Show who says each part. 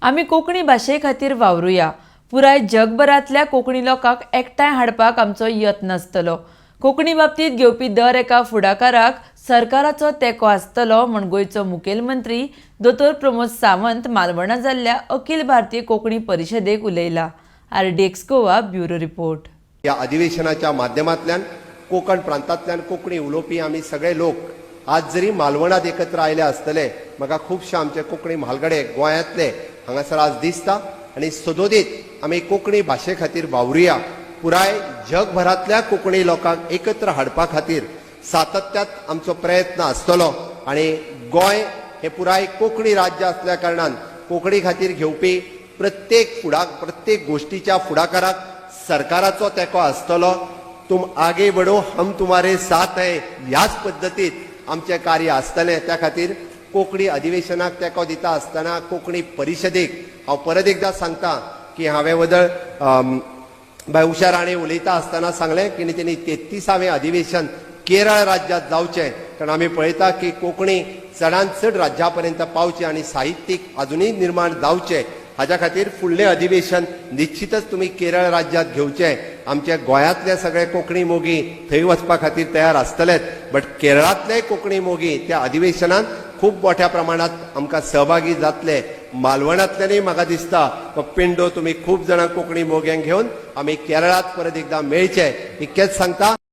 Speaker 1: आमी कोंकणी भाशे खातीर वावरुया। पुराय जगभरातल्या कोंकणी लोकांक एकठांय हाडपाक आमचो यत्न आसतलो। कोंकणी बाबतीत घेवपी दर एका फुडाकाराक सरकाराचो तेंको आसतलो म्हण गोंयचो मुखेलमंत्री दोतोर प्रमोद सावंत मालवणां जाल्ल्या अखिल भारतीय कोंकणी परिशदेक उलयला। RDX Goa bureau report.
Speaker 2: या अधिवेशनाच्या माध्यमांतल्यान कोकण प्रांतांतल्यान कोंकणी उलोवपी आमी सगळे लोक आज जरी मालवणात एकत्र आयले आसतले, म्हाका खुबशे आमचे कोंकणी म्हालगडे गोंयांतले हांगासर आज दिसता आनी सदोदीत आमी कोंकणी भाशे खातीर वावरुया। पुराय जगभरातल्या कोंकणी लोकांक एकत्र हाडपा खातीर सातत्यात आमचो प्रयत्न आसतलो आनी गोंय हे पुराय कोंकणी राज्य आसल्या कारणान कोंकणी खातीर घेवपी प्रत्येक गोष्टीच्या फुडाकाराक सरकाराचो तेंको आसतलो। तुम आगे बढ़ो हम तुम्हारे साथ है ह्याच पद्दतीत आमचे कार्य आसतले। त्या खातीर कोंकणी अधिवेशनाक तेंको दिता आसतना कोंकणी परिशदेक हांव परत एकदा सांगता की हांवें वदळ बाय उशा राणे उलयता आसतना सांगलें की तेणी 33वें अधिवेशन केरळ राज्यात जावचें, कारण आमी पळयता की कोंकणी चडांत चड राज्या पर्यंत पावची आनी साहित्यीक अजुनूय निर्माण जावचें। हाच्या खातीर फुडलें अधिवेशन निश्चितच तुम्ही केरळ राज्यात घेवचें। आमचे गोंयांतले सगळे कोंकणी मोगी थंय वचपा खातीर तयार आसतलेच, बट केरळांतले कोंकणी मोगी त्या अधिवेशनात खूब मोठ्या प्रमाणात आमकां सहभागी जातले। मालवणांतल्यानय म्हाका दिसता पिंडो तुम्ही खूब जाणां कोंकणी मोग्यांक घेवन आमी केरळांत परत एकदा मेळचे, इतकेंच सांगता।